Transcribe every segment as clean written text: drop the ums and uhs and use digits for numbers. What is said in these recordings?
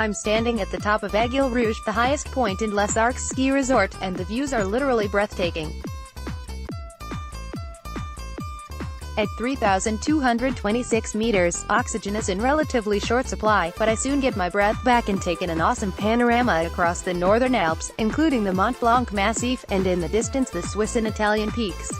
I'm standing at the top of Aiguille Rouge, the highest point in Les Arcs ski resort, and the views are literally breathtaking. At 3,226 meters, oxygen is in relatively short supply, but I soon get my breath back and take in an awesome panorama across the northern Alps, including the Mont Blanc massif, and in the distance the Swiss and Italian peaks.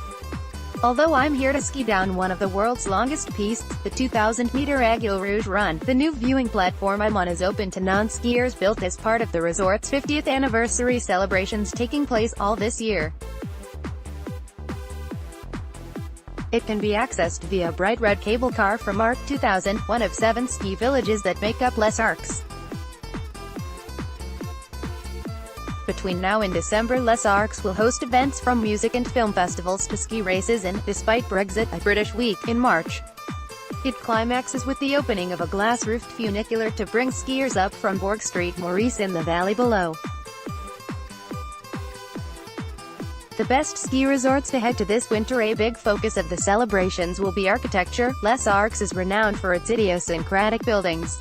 Although I'm here to ski down one of the world's longest pistes, the 2,000-meter Aiguille Rouge run, the new viewing platform I'm on is open to non-skiers, built as part of the resort's 50th anniversary celebrations taking place all this year. It can be accessed via bright red cable car from Arc 2000, one of 7 ski villages that make up Les Arcs. Between now and December, Les Arcs will host events from music and film festivals to ski races and, despite Brexit, a British week in March. It climaxes with the opening of a glass-roofed funicular to bring skiers up from Bourg Street Maurice in the valley below. The best ski resorts to head to this winter. A big focus of the celebrations will be architecture. Les Arcs is renowned for its idiosyncratic buildings.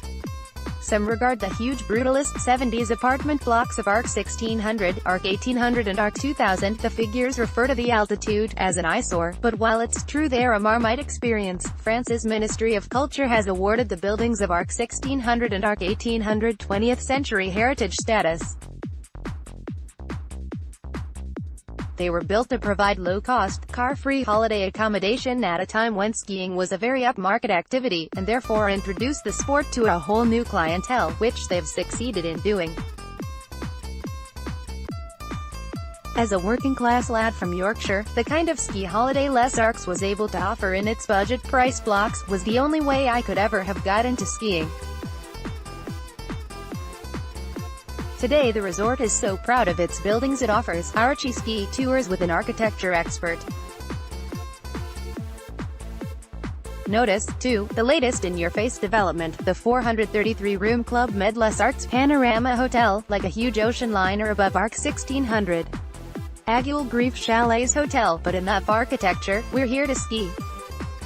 Some regard the huge brutalist 70s apartment blocks of Arc 1600, Arc 1800 and Arc 2000. The figures refer to the altitude as an eyesore, but while it's true they're a Marmite experience, France's Ministry of Culture has awarded the buildings of Arc 1600 and Arc 1800 20th century heritage status. They were built to provide low-cost, car-free holiday accommodation at a time when skiing was a very upmarket activity, and therefore introduced the sport to a whole new clientele, which they've succeeded in doing. As a working-class lad from Yorkshire, the kind of ski holiday Les Arcs was able to offer in its budget price blocks was the only way I could ever have got into skiing. Today the resort is so proud of its buildings it offers Archie ski tours with an architecture expert. Notice, too, the latest in-your-face development, the 433-room Club Med Les Arcs Panorama Hotel, like a huge ocean liner above Arc 1600. Aiguille Rouge Chalets Hotel, but enough architecture, we're here to ski.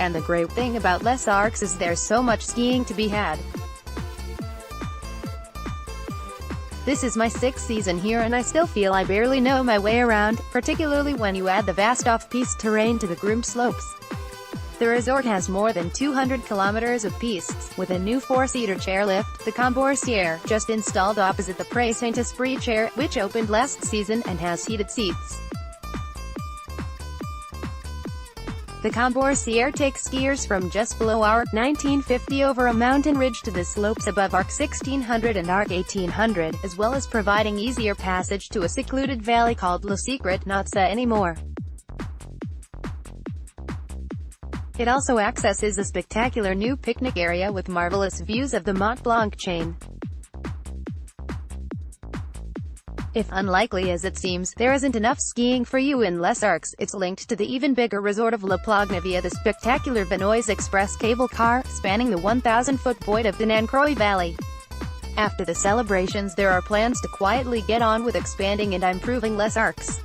And the great thing about Les Arcs is there's so much skiing to be had. This is my 6th season here and I still feel I barely know my way around, particularly when you add the vast off-piste terrain to the groomed slopes. The resort has more than 200 kilometers of pistes, with a new 4-seater chairlift, the Comboursière, just installed opposite the Pré Saint-Esprit chair, which opened last season, and has heated seats. The Comboursière takes skiers from just below Arc 1950 over a mountain ridge to the slopes above Arc 1600 and Arc 1800, as well as providing easier passage to a secluded valley called Le Secret, not ça anymore. It also accesses a spectacular new picnic area with marvelous views of the Mont Blanc chain. If unlikely as it seems, there isn't enough skiing for you in Les Arcs, it's linked to the even bigger resort of La Plagne via the spectacular Vanoise Express cable car, spanning the 1,000-foot void of the Nancroix Valley. After the celebrations there are plans to quietly get on with expanding and improving Les Arcs.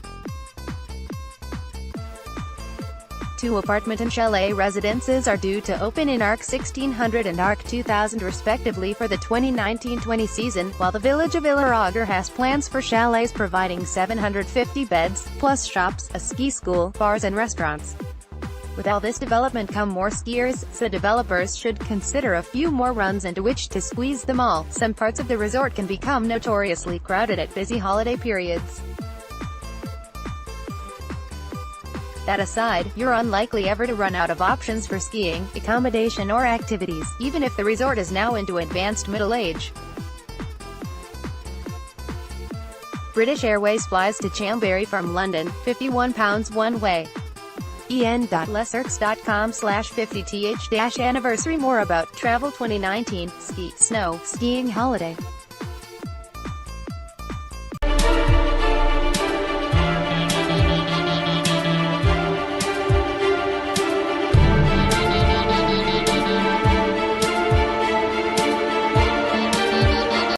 2 apartment and chalet residences are due to open in Arc 1600 and Arc 2000 respectively for the 2019-20 season, while the village of Illeroger has plans for chalets providing 750 beds, plus shops, a ski school, bars and restaurants. With all this development come more skiers, so developers should consider a few more runs into which to squeeze them all. Some parts of the resort can become notoriously crowded at busy holiday periods. That aside, you're unlikely ever to run out of options for skiing, accommodation or activities, even if the resort is now into advanced middle age. British Airways flies to Chambéry from London, £51 one way. en.lesarcs.com/50th-anniversary. More about travel 2019, ski, snow, skiing holiday.